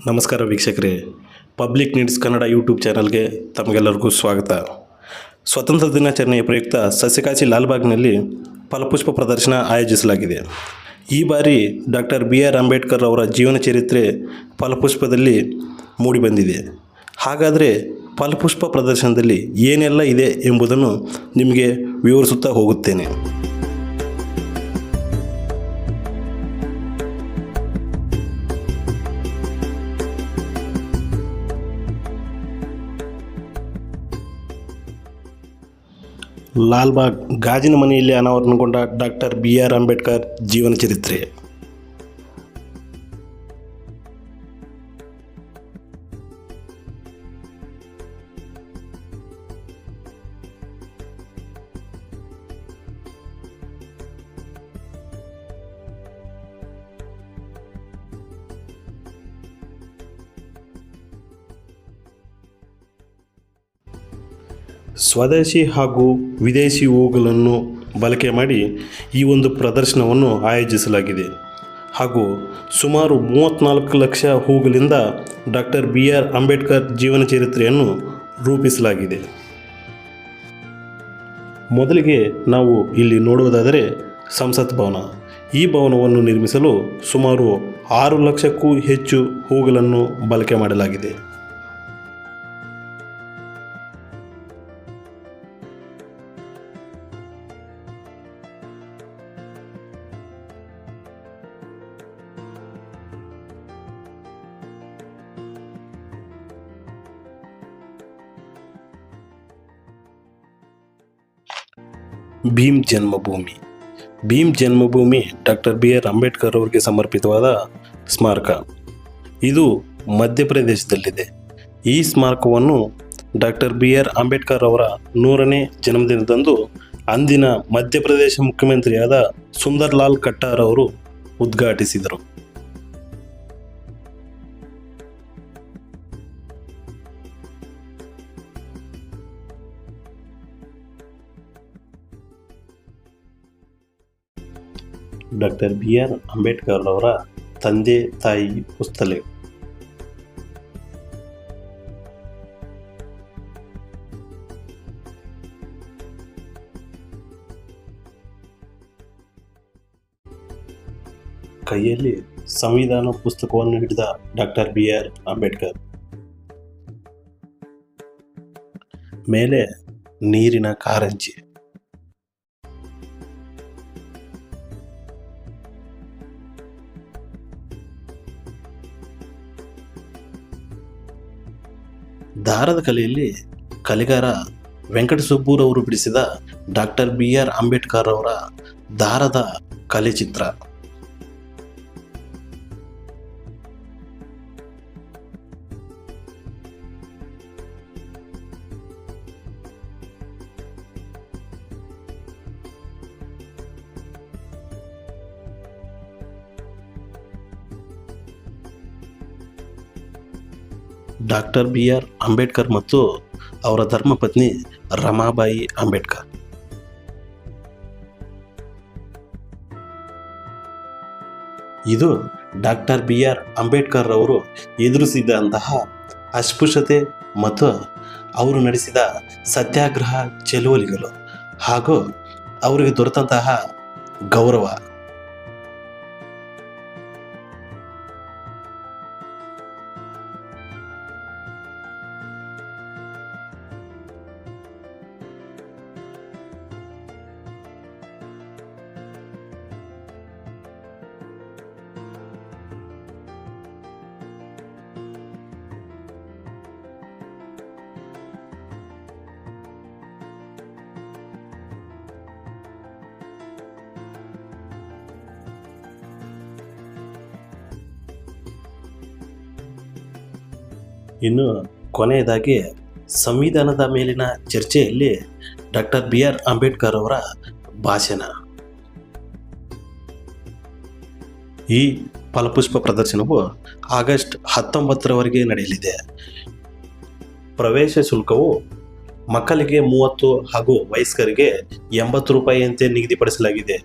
ನಮಸ್ಕಾರ ವೀಕ್ಷಕರೇ, public needs Kannada YouTube ಚಾನಲ್ಗೆ ತಮಗೆಲ್ಲರಿಗೂ ಸ್ವಾಗತ. ಸ್ವತಂತ್ರ ದಿನಾಚರಣೆಯ ಪ್ರಯುಕ್ತ ಸಸ್ಯಕಾಶಿ ಲಾಲ್ಬಾಗ್ನಲ್ಲಿ ಫಲಪುಷ್ಪ ಪ್ರದರ್ಶನ ಆಯೋಜಿಸಲಾಗಿದೆ. ಈ ಬಾರಿ ಡಾಕ್ಟರ್ BR ಅಂಬೇಡ್ಕರ್ ಅವರ ಜೀವನ ಚರಿತ್ರೆ ಫಲಪುಷ್ಪದಲ್ಲಿ ಮೂಡಿಬಂದಿದೆ. ಹಾಗಾದರೆ ಫಲಪುಷ್ಪ ಪ್ರದರ್ಶನದಲ್ಲಿ ಏನೆಲ್ಲ ಇದೆ ಎಂಬುದನ್ನು ನಿಮಗೆ ವಿವರಿಸುತ್ತಾ ಹೋಗುತ್ತೇನೆ. ಲಾಲ್ಬಾಗ್ ಗಾಜಿನ ಮನೆಯಲ್ಲಿ ಅನಾವರಣಗೊಂಡ ಡಾಕ್ಟರ್ BR ಅಂಬೇಡ್ಕರ್ ಜೀವನ ಚರಿತ್ರೆ. ಸ್ವದೇಶಿ ಹಾಗೂ ವಿದೇಶಿ ಹೂಗಳನ್ನು ಬಳಕೆ ಮಾಡಿ ಈ ಒಂದು ಪ್ರದರ್ಶನವನ್ನು ಆಯೋಜಿಸಲಾಗಿದೆ. ಹಾಗೂ ಸುಮಾರು 34 ಲಕ್ಷ ಹೂಗಳಿಂದ ಡಾಕ್ಟರ್ BR ಅಂಬೇಡ್ಕರ್ ಜೀವನ ಚರಿತ್ರೆಯನ್ನು ರೂಪಿಸಲಾಗಿದೆ. ಮೊದಲಿಗೆ ನಾವು ಇಲ್ಲಿ ನೋಡುವುದಾದರೆ ಸಂಸತ್ ಭವನ. ಈ ಭವನವನ್ನು ನಿರ್ಮಿಸಲು ಸುಮಾರು 6 ಲಕ್ಷಕ್ಕೂ ಹೆಚ್ಚು ಹೂಗಳನ್ನು ಬಳಕೆ ಮಾಡಲಾಗಿದೆ. ಭೀಮ್ ಜನ್ಮಭೂಮಿ ಡಾಕ್ಟರ್ BR ಅಂಬೇಡ್ಕರ್ ಅವರಿಗೆ ಸಮರ್ಪಿತವಾದ ಸ್ಮಾರಕ. ಇದು ಮಧ್ಯಪ್ರದೇಶದಲ್ಲಿದೆ. ಈ ಸ್ಮಾರಕವನ್ನು ಡಾಕ್ಟರ್ BR ಅಂಬೇಡ್ಕರ್ ಅವರ 100ನೇ ಜನ್ಮದಿನದಂದು ಅಂದಿನ ಮಧ್ಯಪ್ರದೇಶ ಮುಖ್ಯಮಂತ್ರಿಯಾದ ಸುಂದರ್ಲಾಲ್ ಖಟ್ಟಾರ್ ಅವರು ಉದ್ಘಾಟಿಸಿದರು. ಡಾಕ್ಟರ್ BR ಅಂಬೇಡ್ಕರ್ ಅವರ ತಂದೆ ತಾಯಿ ಪುಸ್ತಲೆ. ಕೈಯಲ್ಲಿ ಸಂವಿಧಾನ ಪುಸ್ತಕವನ್ನು ಹಿಡಿದ ಡಾಕ್ಟರ್ BR ಅಂಬೇಡ್ಕರ್. ಮೇಲೆ ನೀರಿನ ಕಾರಂಜಿ. ದಾರದ ಕಲೆಯಲ್ಲಿ ಕಲೆಗಾರ ವೆಂಕಟಸುಬ್ಬುರವರು ಬಿಡಿಸಿದ ಡಾಕ್ಟರ್ BR ಅಂಬೇಡ್ಕರ್ ಅವರ ದಾರದ ಕಲೆ ಚಿತ್ರ. ಡಾಕ್ಟರ್ BR ಅಂಬೇಡ್ಕರ್ ಮತ್ತು ಅವರ ಧರ್ಮಪತ್ನಿ ರಮಾಬಾಯಿ ಅಂಬೇಡ್ಕರ್. ಇದು ಡಾಕ್ಟರ್ BR ಅಂಬೇಡ್ಕರ್ ಅವರು ಎದುರಿಸಿದಂತಹ ಅಸ್ಪೃಶ್ಯತೆ ಮತ್ತು ಅವರು ನಡೆಸಿದ ಸತ್ಯಾಗ್ರಹ ಚಳುವಳಿಗಳು ಹಾಗೂ ಅವರಿಗೆ ದೊರೆತಂತಹ ಗೌರವ. ಇನ್ನು ಕೊನೆಯದಾಗಿ ಸಂವಿಧಾನದ ಮೇಲಿನ ಚರ್ಚೆಯಲ್ಲಿ ಡಾಕ್ಟರ್ BR ಅಂಬೇಡ್ಕರ್ ಅವರ ಭಾಷಣ. ಈ ಫಲಪುಷ್ಪ ಪ್ರದರ್ಶನವು ಆಗಸ್ಟ್ 19ರವರೆಗೆ ನಡೆಯಲಿದೆ. ಪ್ರವೇಶ ಶುಲ್ಕವು ಮಕ್ಕಳಿಗೆ 30 ಹಾಗೂ ವಯಸ್ಕರಿಗೆ 80 ರೂಪಾಯಿಯಂತೆ ನಿಗದಿಪಡಿಸಲಾಗಿದೆ.